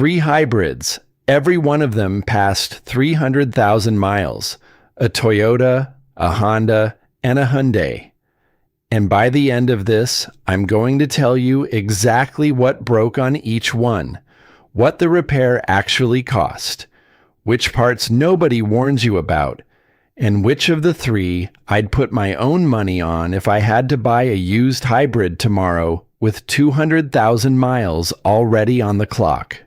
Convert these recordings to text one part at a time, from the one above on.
3 hybrids, every one of them passed 300,000 miles, a Toyota, a Honda, and a Hyundai. And by the end of this, I'm going to tell you exactly what broke on each one, what the repair actually cost, which parts nobody warns you about, and which of the 3 I'd put my own money on if I had to buy a used hybrid tomorrow with 200,000 miles already on the clock.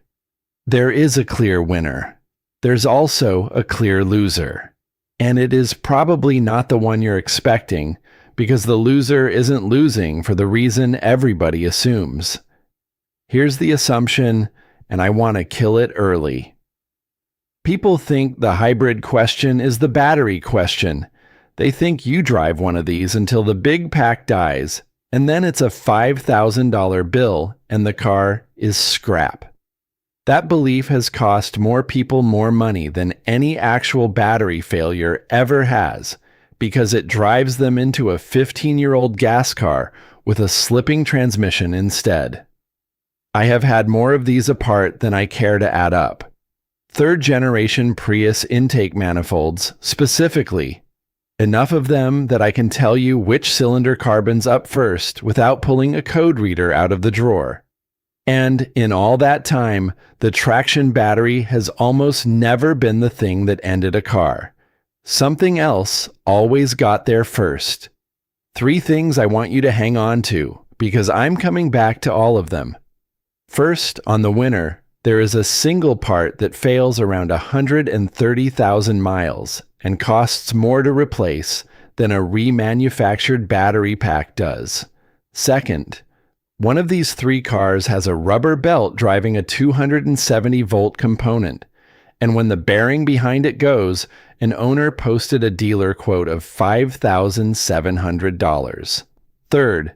There is a clear winner. There's also a clear loser. And it is probably not the one you're expecting, because the loser isn't losing for the reason everybody assumes. Here's the assumption, and I want to kill it early. People think the hybrid question is the battery question. They think you drive one of these until the big pack dies, and then it's a $5,000 bill and the car is scrap. That belief has cost more people more money than any actual battery failure ever has, because it drives them into a 15-year-old gas car with a slipping transmission instead. I have had more of these apart than I care to add up. 3rd-generation Prius intake manifolds, specifically. Enough of them that I can tell you which cylinder carbon's up first without pulling a code reader out of the drawer. And in all that time, the traction battery has almost never been the thing that ended a car. Something else always got there first. 3 things I want you to hang on to, because I'm coming back to all of them. First, on the winner, there is a single part that fails around 130,000 miles and costs more to replace than a remanufactured battery pack does. Second, one of these 3 cars has a rubber belt driving a 270-volt component, and when the bearing behind it goes, an owner posted a dealer quote of $5,700. Third,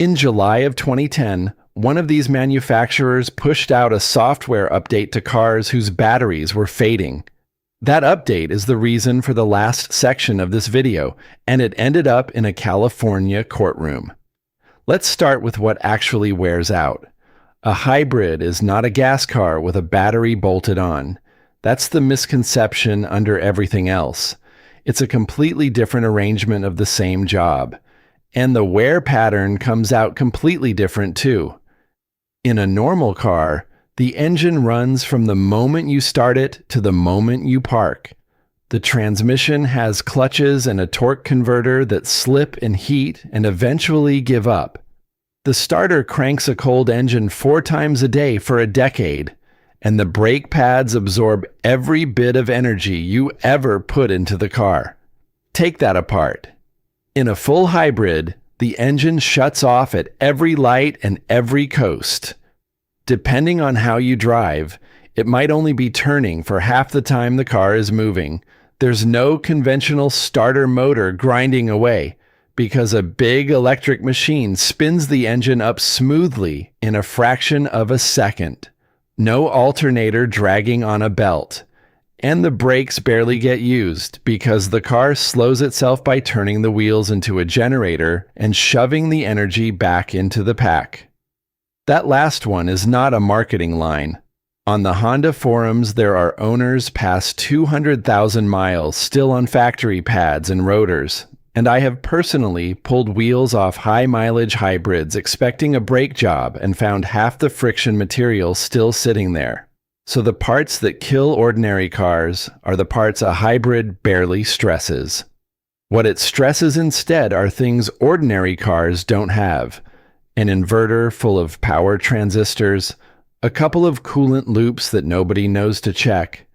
in July of 2010, one of these manufacturers pushed out a software update to cars whose batteries were fading. That update is the reason for the last section of this video, and it ended up in a California courtroom. Let's start with what actually wears out. A hybrid is not a gas car with a battery bolted on. That's the misconception under everything else. It's a completely different arrangement of the same job. And the wear pattern comes out completely different too. In a normal car, the engine runs from the moment you start it to the moment you park. The transmission has clutches and a torque converter that slip and heat and eventually give up. The starter cranks a cold engine 4 times a day for a decade, and the brake pads absorb every bit of energy you ever put into the car. Take that apart. In a full hybrid, the engine shuts off at every light and every coast. Depending on how you drive, it might only be turning for half the time the car is moving. There's no conventional starter motor grinding away, because a big electric machine spins the engine up smoothly in a fraction of a second. No alternator dragging on a belt. And the brakes barely get used because the car slows itself by turning the wheels into a generator and shoving the energy back into the pack. That last one is not a marketing line. On the Honda forums, there are owners past 200,000 miles still on factory pads and rotors, and I have personally pulled wheels off high-mileage hybrids expecting a brake job and found half the friction material still sitting there. So the parts that kill ordinary cars are the parts a hybrid barely stresses. What it stresses instead are things ordinary cars don't have: an inverter full of power transistors, a couple of coolant loops that nobody knows to check,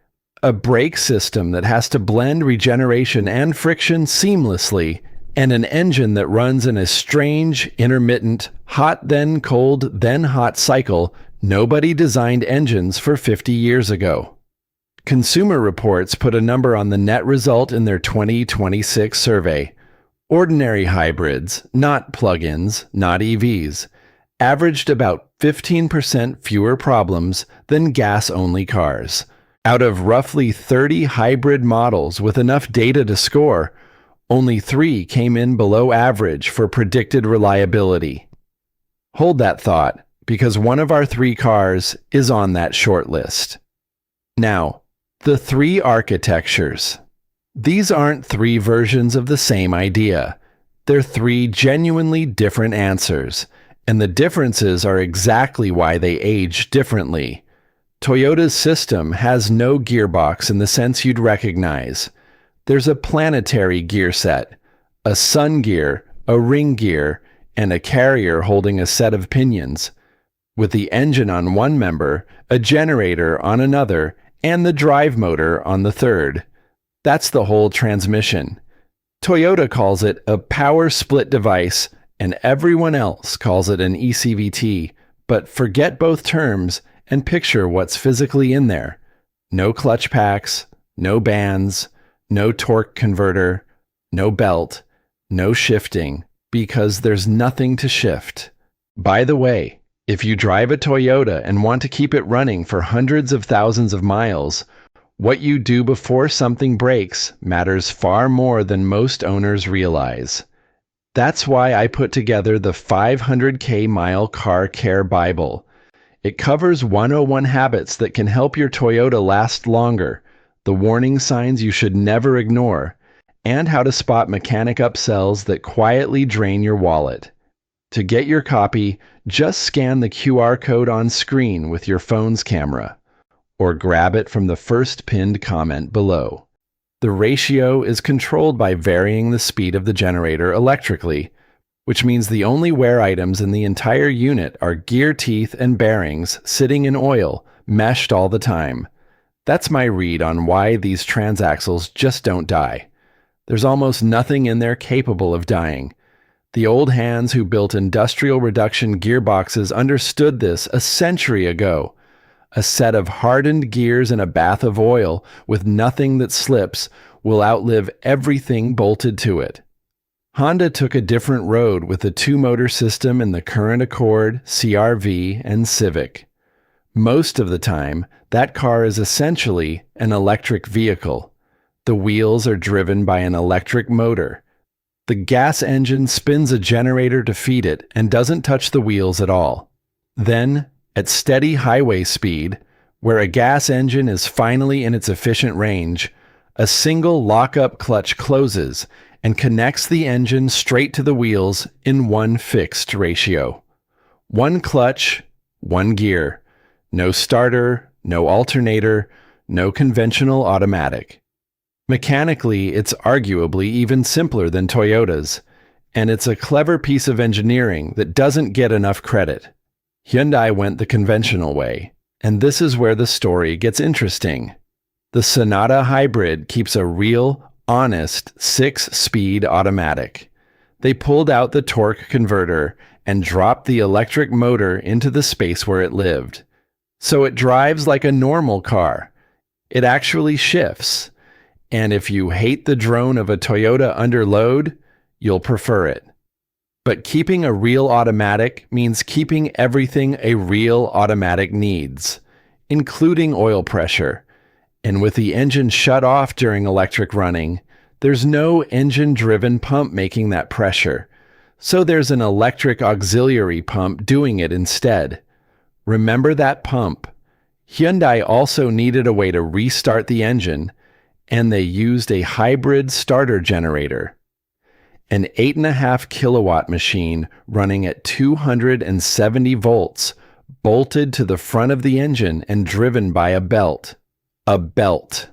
a brake system that has to blend regeneration and friction seamlessly, and an engine that runs in a strange, intermittent, hot then cold then hot cycle nobody designed engines for 50 years ago. Consumer Reports put a number on the net result in their 2026 survey. Ordinary hybrids, not plug-ins, not EVs, averaged about 15% fewer problems than gas-only cars. Out of roughly 30 hybrid models with enough data to score, only 3 came in below average for predicted reliability. Hold that thought, because one of our 3 cars is on that short list. Now, the 3 architectures. These aren't 3 versions of the same idea. They're 3 genuinely different answers, and the differences are exactly why they age differently. Toyota's system has no gearbox in the sense you'd recognize. There's a planetary gearset, a sun gear, a ring gear, and a carrier holding a set of pinions, with the engine on one member, a generator on another, and the drive motor on the third. That's the whole transmission. Toyota calls it a power split device, and everyone else calls it an ECVT, but forget both terms and picture what's physically in there. No clutch packs, no bands, no torque converter, no belt, no shifting, because there's nothing to shift. By the way, if you drive a Toyota and want to keep it running for hundreds of thousands of miles, what you do before something breaks matters far more than most owners realize. That's why I put together the 500K Mile Car Care Bible. It covers 101 habits that can help your Toyota last longer, the warning signs you should never ignore, and how to spot mechanic upsells that quietly drain your wallet. To get your copy, just scan the QR code on screen with your phone's camera, or grab it from the first pinned comment below. The ratio is controlled by varying the speed of the generator electrically, which means the only wear items in the entire unit are gear teeth and bearings sitting in oil, meshed all the time. That's my read on why these transaxles just don't die. There's almost nothing in there capable of dying. The old hands who built industrial reduction gearboxes understood this a century ago. A set of hardened gears in a bath of oil with nothing that slips will outlive everything bolted to it. Honda took a different road with the 2-motor system in the current Accord, CR-V, and Civic. Most of the time, that car is essentially an electric vehicle. The wheels are driven by an electric motor. The gas engine spins a generator to feed it and doesn't touch the wheels at all. Then, at steady highway speed, where a gas engine is finally in its efficient range, a single lock-up clutch closes and connects the engine straight to the wheels in one fixed ratio. One clutch, one gear. No starter, no alternator, no conventional automatic. Mechanically, it's arguably even simpler than Toyota's, and it's a clever piece of engineering that doesn't get enough credit. Hyundai went the conventional way, and this is where the story gets interesting. The Sonata Hybrid keeps a real, honest 6-speed automatic. They pulled out the torque converter and dropped the electric motor into the space where it lived. So it drives like a normal car. It actually shifts. And if you hate the drone of a Toyota under load, you'll prefer it. But keeping a real automatic means keeping everything a real automatic needs, including oil pressure. And with the engine shut off during electric running, there's no engine-driven pump making that pressure. So there's an electric auxiliary pump doing it instead. Remember that pump. Hyundai also needed a way to restart the engine, and they used a hybrid starter generator. An 8.5 kilowatt machine running at 270 volts, bolted to the front of the engine and driven by a belt. A belt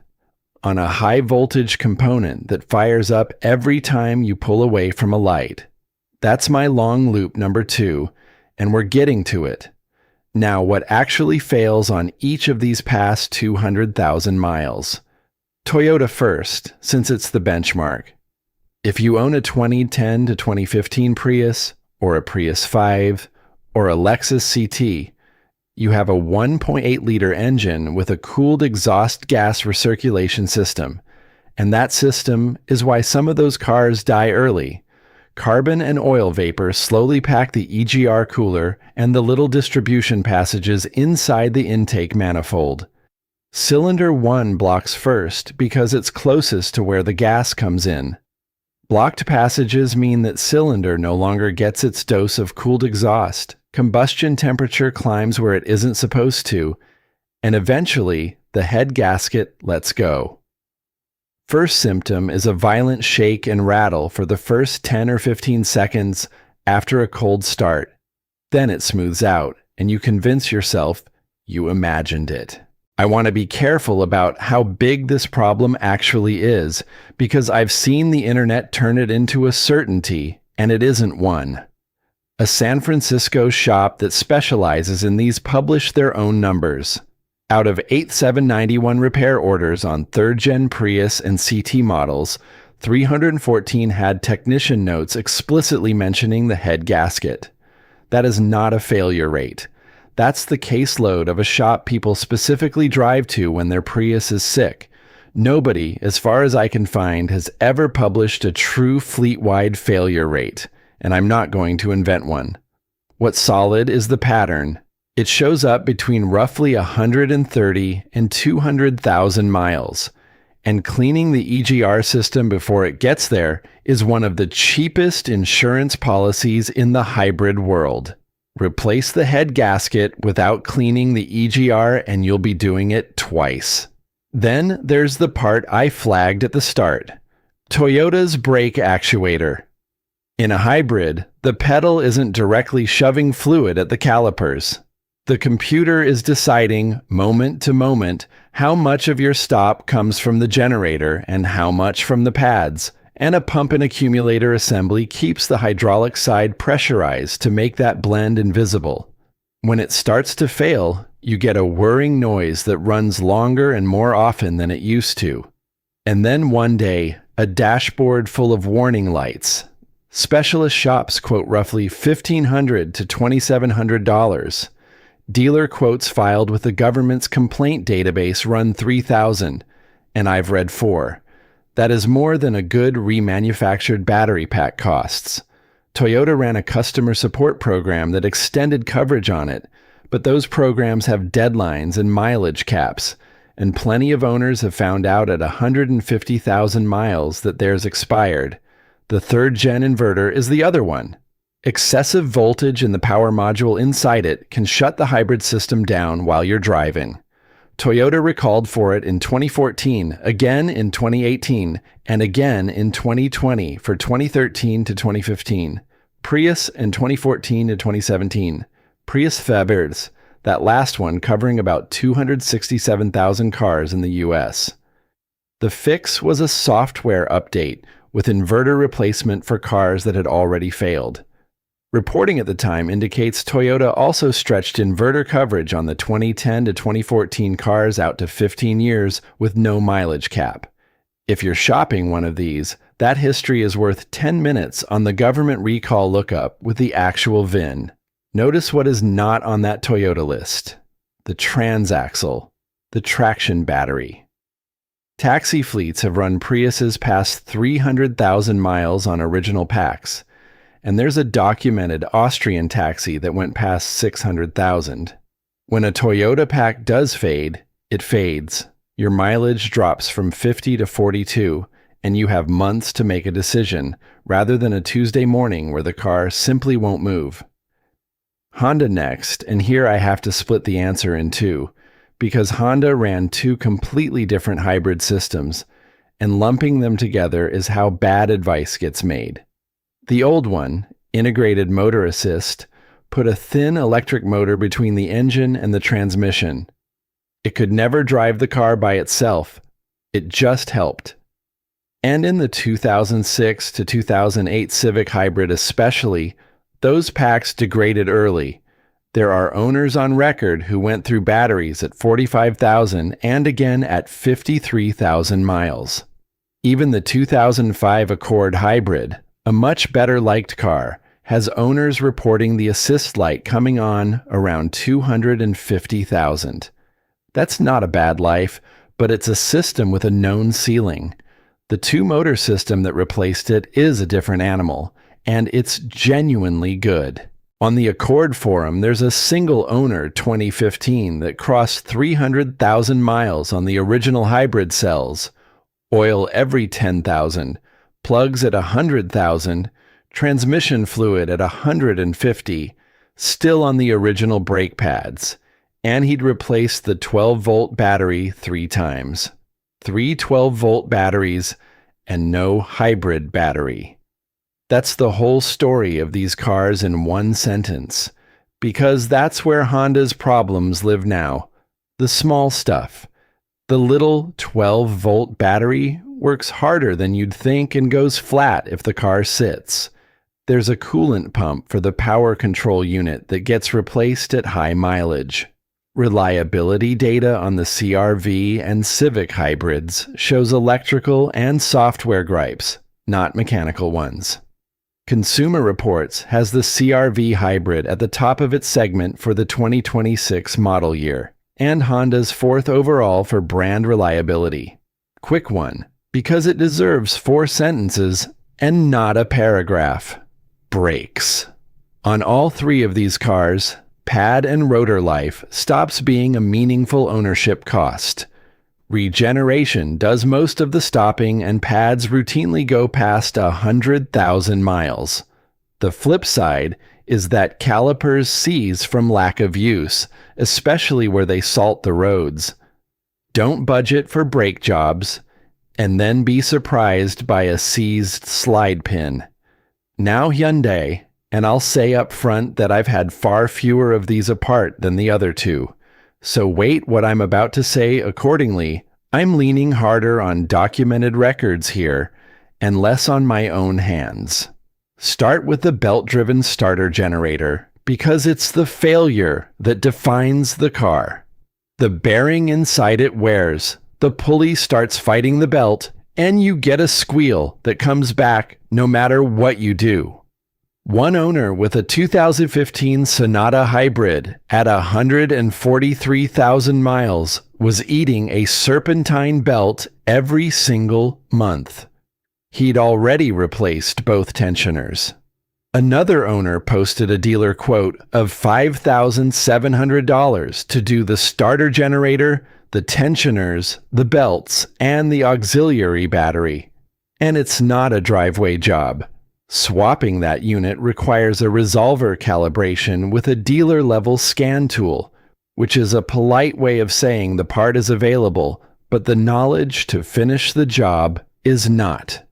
on a high voltage component that fires up every time you pull away from a light. That's my long loop number 2, and we're getting to it. Now, what actually fails on each of these past 200,000 miles? Toyota first, since it's the benchmark. If you own a 2010 to 2015 Prius, or a Prius 5, or a Lexus CT, you have a 1.8-liter engine with a cooled exhaust gas recirculation system, and that system is why some of those cars die early. Carbon and oil vapor slowly pack the EGR cooler and the little distribution passages inside the intake manifold. Cylinder 1 blocks first because it's closest to where the gas comes in. Blocked passages mean that cylinder no longer gets its dose of cooled exhaust, combustion temperature climbs where it isn't supposed to, and eventually the head gasket lets go. First symptom is a violent shake and rattle for the first 10 or 15 seconds after a cold start. Then it smooths out, and you convince yourself you imagined it. I want to be careful about how big this problem actually is, because I've seen the internet turn it into a certainty, and it isn't one. A San Francisco shop that specializes in these published their own numbers. Out of 8791 repair orders on 3rd Gen Prius and CT models, 314 had technician notes explicitly mentioning the head gasket. That is not a failure rate. That's the caseload of a shop people specifically drive to when their Prius is sick. Nobody, as far as I can find, has ever published a true fleet-wide failure rate, and I'm not going to invent one. What's solid is the pattern. It shows up between roughly 130 and 200,000 miles, and cleaning the EGR system before it gets there is one of the cheapest insurance policies in the hybrid world. Replace the head gasket without cleaning the EGR and you'll be doing it twice. Then there's the part I flagged at the start. Toyota's brake actuator. In a hybrid, the pedal isn't directly shoving fluid at the calipers. The computer is deciding, moment to moment, how much of your stop comes from the generator and how much from the pads, and a pump and accumulator assembly keeps the hydraulic side pressurized to make that blend invisible. When it starts to fail, you get a whirring noise that runs longer and more often than it used to. And then one day, a dashboard full of warning lights. Specialist shops quote roughly $1,500 to $2,700. Dealer quotes filed with the government's complaint database run 3,000, and I've read 4. That is more than a good remanufactured battery pack costs. Toyota ran a customer support program that extended coverage on it, but those programs have deadlines and mileage caps, and plenty of owners have found out at 150,000 miles that theirs expired. The 3rd Gen inverter is the other one. Excessive voltage in the power module inside it can shut the hybrid system down while you're driving. Toyota recalled for it in 2014, again in 2018, and again in 2020 for 2013 to 2015. Prius in 2014 to 2017. Prius Fabirs, that last one covering about 267,000 cars in the US. The fix was a software update with inverter replacement for cars that had already failed. Reporting at the time indicates Toyota also stretched inverter coverage on the 2010 to 2014 cars out to 15 years with no mileage cap. If you're shopping one of these, that history is worth 10 minutes on the government recall lookup with the actual VIN. Notice what is not on that Toyota list. The transaxle, the traction battery. Taxi fleets have run Priuses past 300,000 miles on original packs. And there's a documented Austrian taxi that went past 600,000. When a Toyota pack does fade, it fades. Your mileage drops from 50 to 42, and you have months to make a decision, rather than a Tuesday morning where the car simply won't move. Honda next, and here I have to split the answer in two, because Honda ran 2 completely different hybrid systems, and lumping them together is how bad advice gets made. The old one, integrated motor assist, put a thin electric motor between the engine and the transmission. It could never drive the car by itself. It just helped. And in the 2006 to 2008 Civic Hybrid especially, those packs degraded early. There are owners on record who went through batteries at 45,000 and again at 53,000 miles. Even the 2005 Accord Hybrid, a much better liked car, has owners reporting the assist light coming on around 250,000. That's not a bad life, but it's a system with a known ceiling. The 2-motor system that replaced it is a different animal, and it's genuinely good. On the Accord forum, there's a single owner 2015 that crossed 300,000 miles on the original hybrid cells, oil every 10,000, plugs at 100,000, transmission fluid at 150, still on the original brake pads, and he'd replaced the 12-volt battery 3 times. 3 12-volt batteries and no hybrid battery. That's the whole story of these cars in one sentence, because that's where Honda's problems live now. The small stuff. The little 12-volt battery works harder than you'd think and goes flat if the car sits. There's a coolant pump for the power control unit that gets replaced at high mileage. Reliability data on the CR-V and Civic hybrids shows electrical and software gripes, not mechanical ones. Consumer Reports has the CR-V hybrid at the top of its segment for the 2026 model year, and Honda's 4th overall for brand reliability. Quick one, because it deserves 4 sentences and not a paragraph. Brakes. On all 3 of these cars, pad and rotor life stops being a meaningful ownership cost. Regeneration does most of the stopping, and pads routinely go past 100,000 miles. The flip side is that calipers seize from lack of use, especially where they salt the roads. Don't budget for brake jobs, and then be surprised by a seized slide pin. Now Hyundai, and I'll say up front that I've had far fewer of these apart than the other 2. So weight what I'm about to say accordingly. I'm leaning harder on documented records here and less on my own hands. Start with the belt-driven starter generator, because it's the failure that defines the car. The bearing inside it wears, the pulley starts fighting the belt, and you get a squeal that comes back no matter what you do. One owner with a 2015 Sonata Hybrid at 143,000 miles was eating a serpentine belt every single month. He'd already replaced both tensioners. Another owner posted a dealer quote of $5,700 to do the starter generator, the tensioners, the belts, and the auxiliary battery. And it's not a driveway job. Swapping that unit requires a resolver calibration with a dealer-level scan tool, which is a polite way of saying the part is available, but the knowledge to finish the job is not.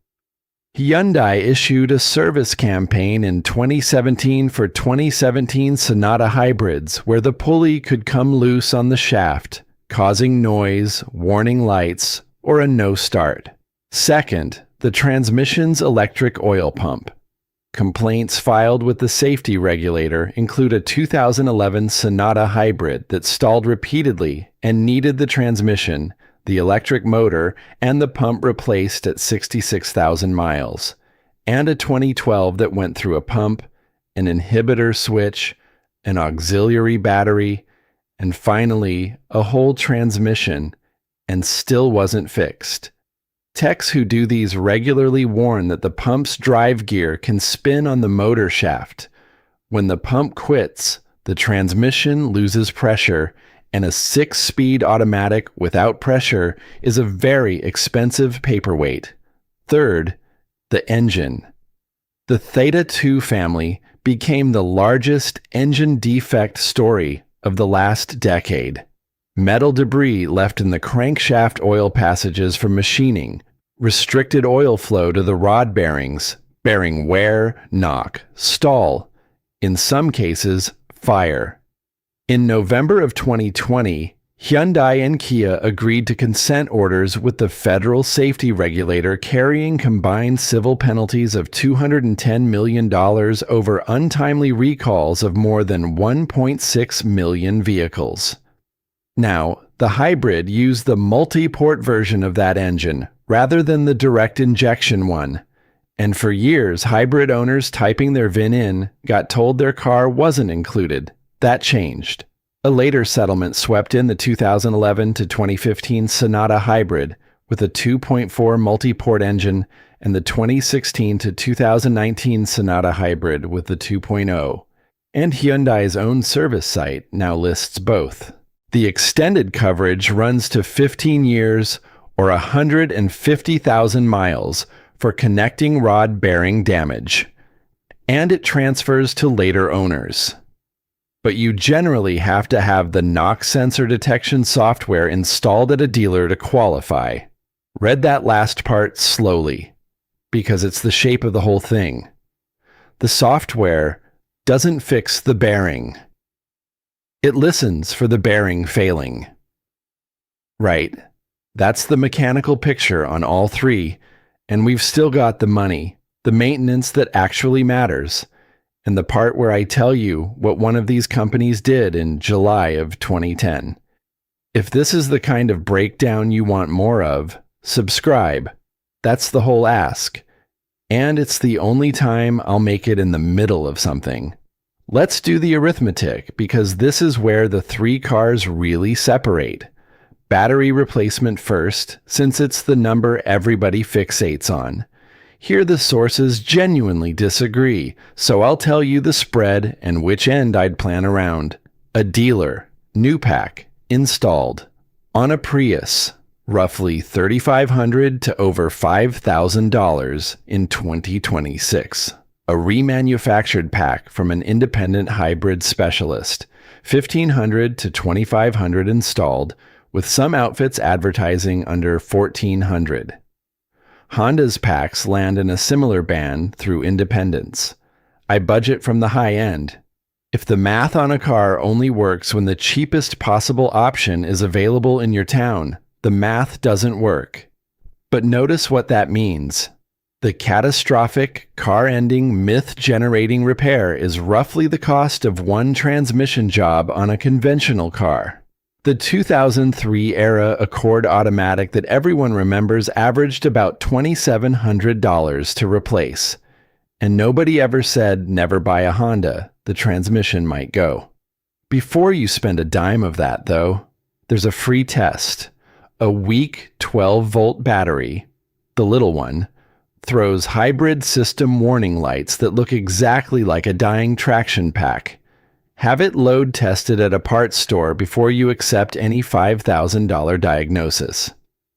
Hyundai issued a service campaign in 2017 for 2017 Sonata Hybrids where the pulley could come loose on the shaft, causing noise, warning lights, or a no start. Second, the transmission's electric oil pump. Complaints filed with the safety regulator include a 2011 Sonata Hybrid that stalled repeatedly and needed the transmission, the electric motor, and the pump replaced at 66,000 miles, and a 2012 that went through a pump, an inhibitor switch, an auxiliary battery, and finally a whole transmission, and still wasn't fixed. Techs who do these regularly warn that the pump's drive gear can spin on the motor shaft. When the pump quits, the transmission loses pressure, and a 6-speed automatic without pressure is a very expensive paperweight. Third, the engine. The Theta 2 family became the largest engine defect story of the last decade. Metal debris left in the crankshaft oil passages from machining, restricted oil flow to the rod bearings, bearing wear, knock, stall, in some cases, fire. In November of 2020, Hyundai and Kia agreed to consent orders with the federal safety regulator carrying combined civil penalties of $210 million over untimely recalls of more than 1.6 million vehicles. Now, the hybrid used the multi-port version of that engine, rather than the direct injection one. And for years, hybrid owners typing their VIN in got told their car wasn't included. That changed. A later settlement swept in the 2011 to 2015 Sonata Hybrid with a 2.4 multi-port engine and the 2016 to 2019 Sonata Hybrid with the 2.0. And Hyundai's own service site now lists both. The extended coverage runs to 15 years or 150,000 miles for connecting rod bearing damage, and it transfers to later owners. but you generally have to have the knock sensor detection software installed at a dealer to qualify. Read that last part slowly, because it's the shape of the whole thing. The software doesn't fix the bearing. It listens for the bearing failing. Right, that's the mechanical picture on all three, and we've still got the money, the maintenance that actually matters, and the part where I tell you what one of these companies did in July of 2010. If this is the kind of breakdown you want more of, subscribe. That's the whole ask. And it's the only time I'll make it in the middle of something. Let's do the arithmetic, because this is where the three cars really separate. Battery replacement first, since it's the number everybody fixates on. Here the sources genuinely disagree, so I'll tell you the spread and which end I'd plan around. A dealer, new pack, installed. On a Prius, roughly $3,500 to over $5,000 in 2026. A remanufactured pack from an independent hybrid specialist, $1,500 to $2,500 installed, with some outfits advertising under $1,400. Honda's packs land in a similar band through independents. I budget from the high end. If the math on a car only works when the cheapest possible option is available in your town, the math doesn't work. But notice what that means. The catastrophic, car-ending, myth-generating repair is roughly the cost of one transmission job on a conventional car. The 2003 era Accord automatic that everyone remembers averaged about $2,700 to replace. And nobody ever said never buy a Honda, the transmission might go. Before you spend a dime of that, though, there's a free test. A weak 12-volt battery, the little one, throws hybrid system warning lights that look exactly like a dying traction pack. Have it load tested at a parts store before you accept any $5,000 diagnosis.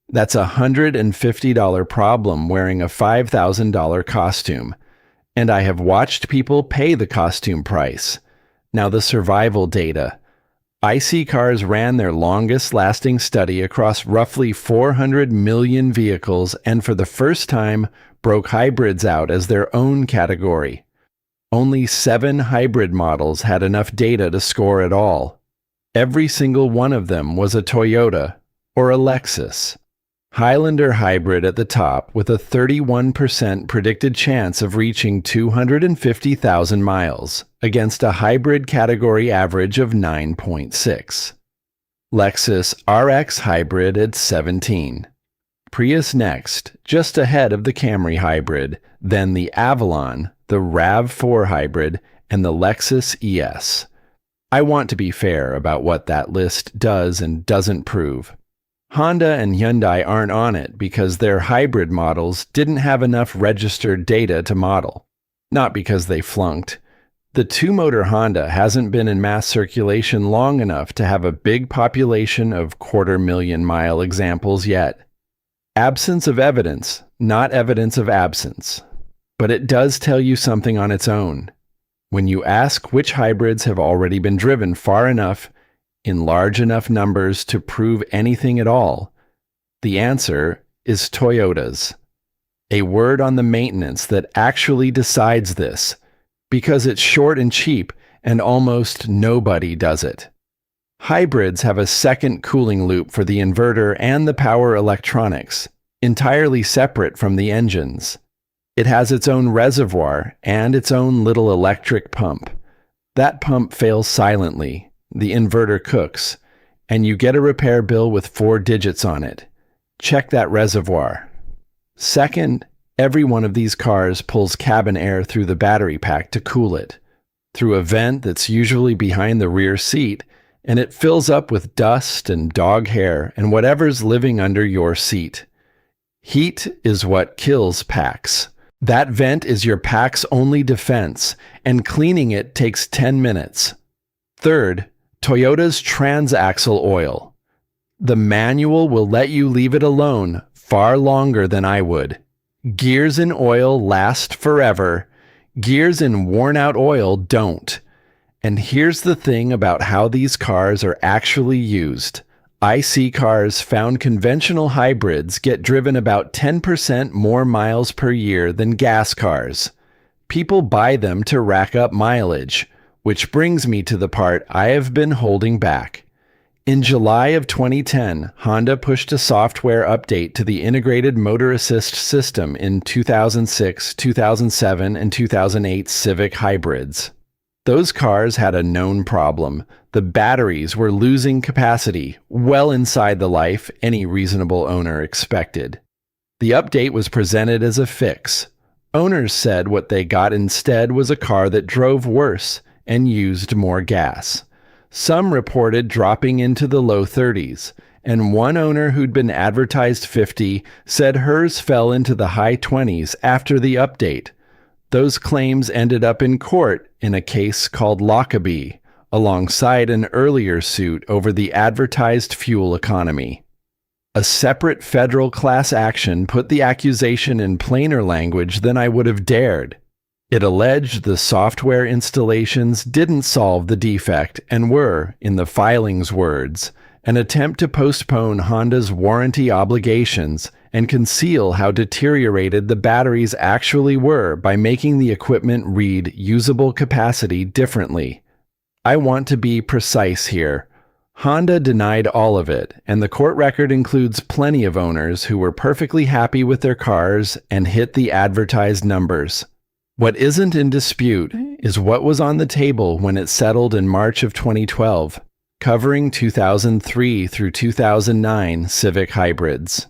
That's a $150 problem wearing a $5,000 costume, and I have watched people pay the costume price. Now the survival data. iSeeCars ran their longest-lasting study across roughly 400 million vehicles and for the first time broke hybrids out as their own category. Only 7 hybrid models had enough data to score at all. Every single one of them was a Toyota or a Lexus. Highlander hybrid at the top with a 31% predicted chance of reaching 250,000 miles against a hybrid category average of 9.6. Lexus RX hybrid at 17. Prius next, just ahead of the Camry hybrid, then the Avalon, the RAV4 hybrid, and the Lexus ES. I want to be fair about what that list does and doesn't prove. Honda and Hyundai aren't on it because their hybrid models didn't have enough registered data to model. Not because they flunked. The two-motor Honda hasn't been in mass circulation long enough to have a big population of 250,000-mile examples yet. Absence of evidence, not evidence of absence. But it does tell you something on its own. When you ask which hybrids have already been driven far enough, in large enough numbers to prove anything at all, the answer is Toyotas. A word on the maintenance that actually decides this, because it's short and cheap and almost nobody does it. Hybrids have a second cooling loop for the inverter and the power electronics, entirely separate from the engines. It has its own reservoir and its own little electric pump. That pump fails silently, the inverter cooks, and you get a repair bill with 4 digits on it. Check that reservoir. Second, every one of these cars pulls cabin air through the battery pack to cool it, through a vent that's usually behind the rear seat, and it fills up with dust and dog hair and whatever's living under your seat. Heat is what kills packs. That vent is your pack's only defense, and cleaning it takes 10 minutes. Third, Toyota's transaxle oil. The manual will let you leave it alone far longer than I would. Gears in oil last forever. Gears in worn-out oil don't. And here's the thing about how these cars are actually used. iSeeCars found conventional hybrids get driven about 10% more miles per year than gas cars. People buy them to rack up mileage, which brings me to the part I have been holding back. In July of 2010, Honda pushed a software update to the integrated motor assist system in 2006, 2007, and 2008 Civic hybrids. Those cars had a known problem. The batteries were losing capacity well inside the life any reasonable owner expected. The update was presented as a fix. Owners said what they got instead was a car that drove worse and used more gas. Some reported dropping into the low 30s, and one owner who'd been advertised 50 said hers fell into the high 20s after the update. Those claims ended up in court in a case called Lockerbie, alongside an earlier suit over the advertised fuel economy. A separate federal class action put the accusation in plainer language than I would have dared. It alleged the software installations didn't solve the defect and were, in the filing's words, an attempt to postpone Honda's warranty obligations and conceal how deteriorated the batteries actually were by making the equipment read usable capacity differently. I want to be precise here. Honda denied all of it, and the court record includes plenty of owners who were perfectly happy with their cars and hit the advertised numbers. What isn't in dispute is what was on the table when it settled in March of 2012, covering 2003 through 2009 Civic hybrids.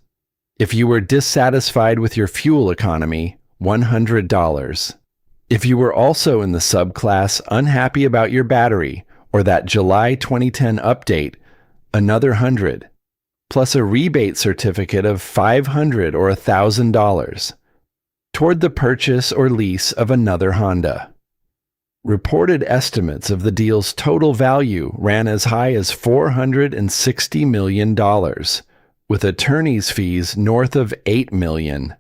If you were dissatisfied with your fuel economy, $100. If you were also in the subclass unhappy about your battery or that July 2010 update, another $100, plus a rebate certificate of $500 or $1,000. Toward the purchase or lease of another Honda. Reported estimates of the deal's total value ran as high as $460 million, with attorney's fees north of $8 million.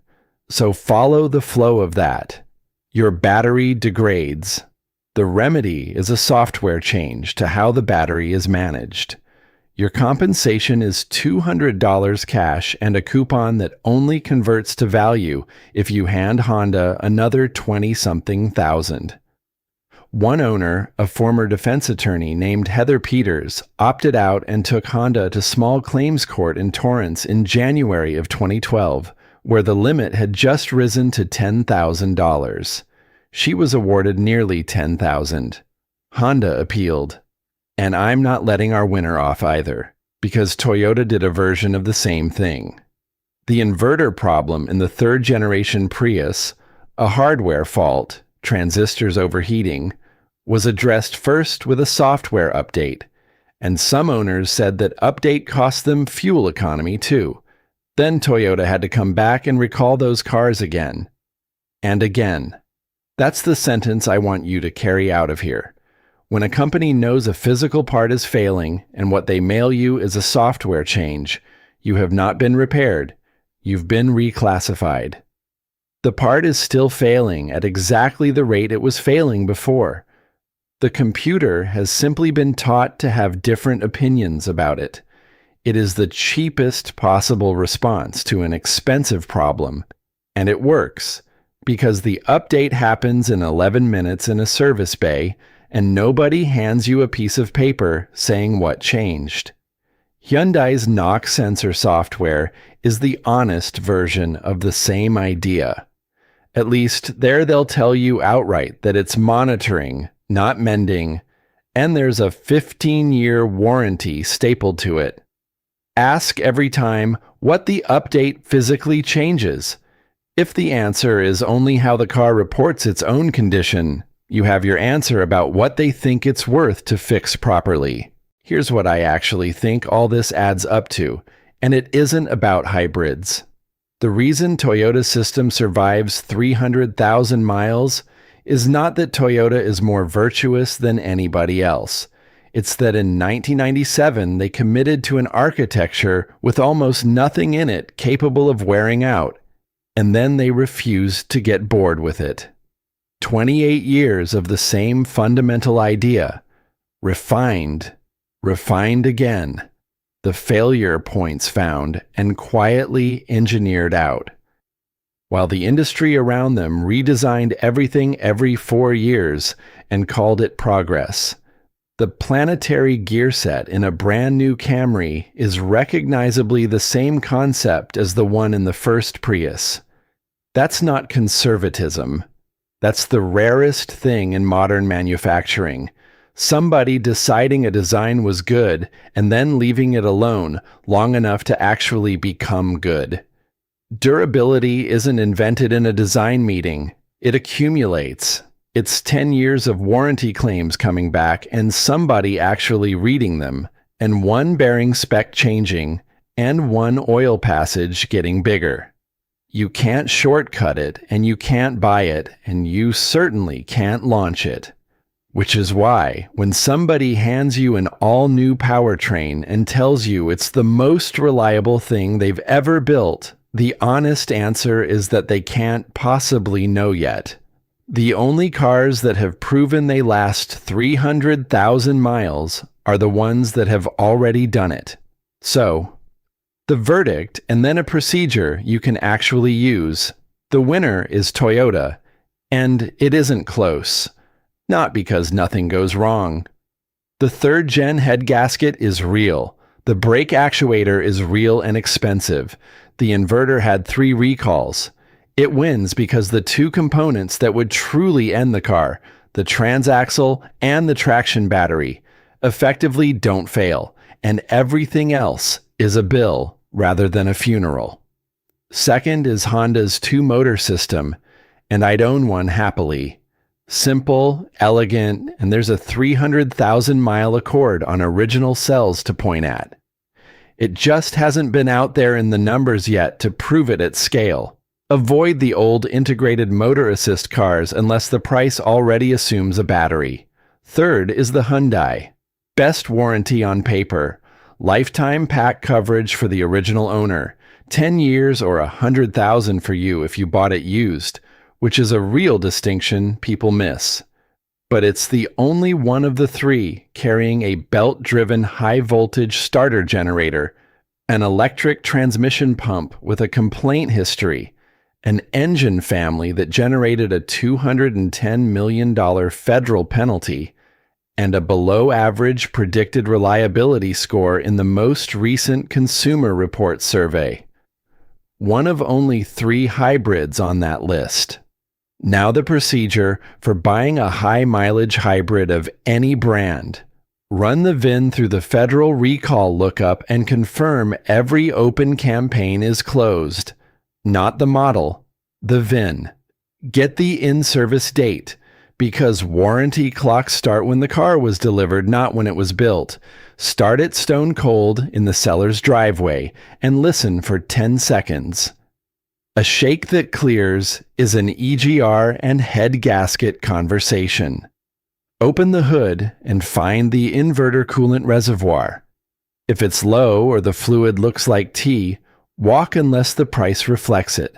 So follow the flow of that. Your battery degrades. The remedy is a software change to how the battery is managed. Your compensation is $200 cash and a coupon that only converts to value if you hand Honda another 20-something thousand. One owner, a former defense attorney named Heather Peters, opted out and took Honda to small claims court in Torrance in January of 2012, where the limit had just risen to $10,000. She was awarded nearly $10,000. Honda appealed. And I'm not letting our winner off either, because Toyota did a version of the same thing. The inverter problem in the third-generation Prius, a hardware fault, transistors overheating, was addressed first with a software update, and some owners said that update cost them fuel economy too. Then Toyota had to come back and recall those cars again. And again. That's the sentence I want you to carry out of here. When a company knows a physical part is failing and what they mail you is a software change, you have not been repaired. You've been reclassified. The part is still failing at exactly the rate it was failing before. The computer has simply been taught to have different opinions about it. It is the cheapest possible response to an expensive problem, and it works because the update happens in 11 minutes in a service bay, and nobody hands you a piece of paper saying what changed. Hyundai's knock sensor software is the honest version of the same idea. At least there they'll tell you outright that it's monitoring, not mending, and there's a 15-year warranty stapled to it. Ask every time what the update physically changes. If the answer is only how the car reports its own condition, you have your answer about what they think it's worth to fix properly. Here's what I actually think all this adds up to, and it isn't about hybrids. The reason Toyota's system survives 300,000 miles is not that Toyota is more virtuous than anybody else. It's that in 1997 they committed to an architecture with almost nothing in it capable of wearing out, and then they refused to get bored with it. 28 years of the same fundamental idea, refined, refined again, the failure points found and quietly engineered out. While the industry around them redesigned everything every 4 years and called it progress, the planetary gearset in a brand new Camry is recognizably the same concept as the one in the first Prius. That's not conservatism. That's the rarest thing in modern manufacturing. Somebody deciding a design was good and then leaving it alone long enough to actually become good. Durability isn't invented in a design meeting. It accumulates. It's 10 years of warranty claims coming back and somebody actually reading them, and one bearing spec changing, and one oil passage getting bigger. You can't shortcut it, and you can't buy it, and you certainly can't launch it. Which is why, when somebody hands you an all-new powertrain and tells you it's the most reliable thing they've ever built, the honest answer is that they can't possibly know yet. The only cars that have proven they last 300,000 miles are the ones that have already done it. So, the verdict and then a procedure you can actually use. The winner is Toyota, and it isn't close. Not because nothing goes wrong. The third-gen head gasket is real. The brake actuator is real and expensive. The inverter had 3 recalls. It wins because the 2 components that would truly end the car, the transaxle and the traction battery, effectively don't fail, and everything else is a bill rather than a funeral. Second is Honda's 2-motor system, and I'd own one happily. Simple, elegant, and there's a 300,000-mile Accord on original cells to point at. It just hasn't been out there in the numbers yet to prove it at scale. Avoid the old integrated motor assist cars unless the price already assumes a battery. Third is the Hyundai. Best warranty on paper. Lifetime pack coverage for the original owner. 10 years or 100,000 for you if you bought it used, which is a real distinction people miss. But it's the only one of the 3 carrying a belt-driven high-voltage starter generator, an electric transmission pump with a complaint history, an engine family that generated a $210 million federal penalty, and a below-average predicted reliability score in the most recent Consumer Reports survey. One of only 3 hybrids on that list. Now the procedure for buying a high-mileage hybrid of any brand. Run the VIN through the federal recall lookup and confirm every open campaign is closed. Not the model, the VIN. Get the in-service date, because warranty clocks start when the car was delivered, not when it was built. Start it stone cold in the seller's driveway and listen for 10 seconds. A shake that clears is an EGR and head gasket conversation. Open the hood and find the inverter coolant reservoir. If it's low or the fluid looks like tea, walk unless the price reflects it.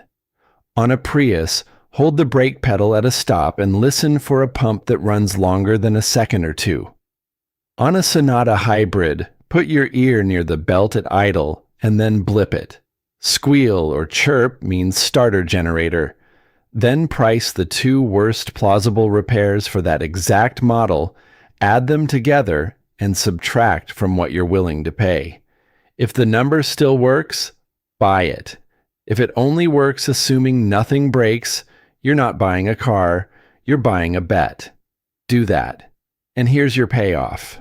On a Prius, hold the brake pedal at a stop and listen for a pump that runs longer than a second or 2. On a Sonata Hybrid, put your ear near the belt at idle and then blip it. Squeal or chirp means starter generator. Then price the 2 worst plausible repairs for that exact model, add them together, and subtract from what you're willing to pay. If the number still works, buy it. If it only works assuming nothing breaks, you're not buying a car, you're buying a bet. Do that. And here's your payoff.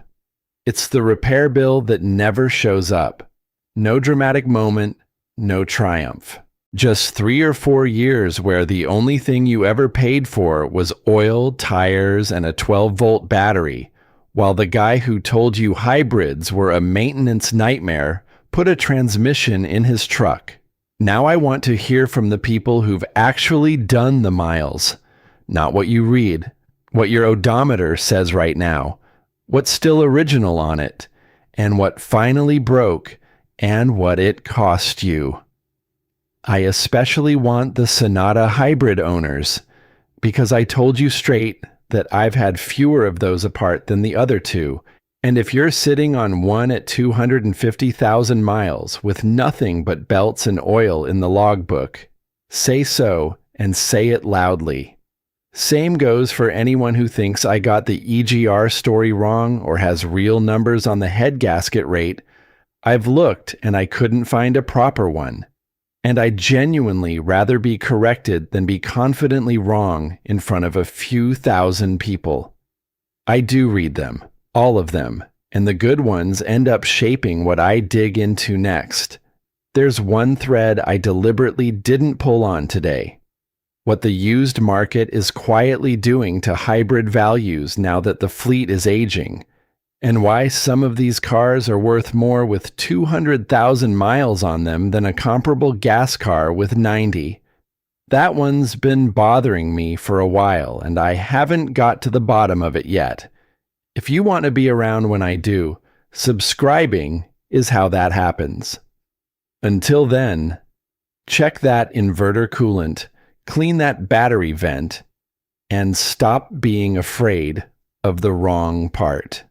It's the repair bill that never shows up. No dramatic moment, no triumph. Just 3 or 4 years where the only thing you ever paid for was oil, tires, and a 12-volt battery, while the guy who told you hybrids were a maintenance nightmare put a transmission in his truck. Now I want to hear from the people who've actually done the miles. Not what you read, what your odometer says right now, what's still original on it, and what finally broke, and what it cost you. I especially want the Sonata Hybrid owners. because I told you straight that I've had fewer of those apart than the other two. And if you're sitting on one at 250,000 miles with nothing but belts and oil in the logbook, say so and say it loudly. Same goes for anyone who thinks I got the EGR story wrong or has real numbers on the head gasket rate. I've looked and I couldn't find a proper one. And I'd genuinely rather be corrected than be confidently wrong in front of a few thousand people. I do read them, all of them, and the good ones end up shaping what I dig into next. There's one thread I deliberately didn't pull on today. What the used market is quietly doing to hybrid values now that the fleet is aging, and why some of these cars are worth more with 200,000 miles on them than a comparable gas car with 90. That one's been bothering me for a while, and I haven't got to the bottom of it yet. If you want to be around when I do, subscribing is how that happens. Until then, check that inverter coolant, clean that battery vent, and stop being afraid of the wrong part.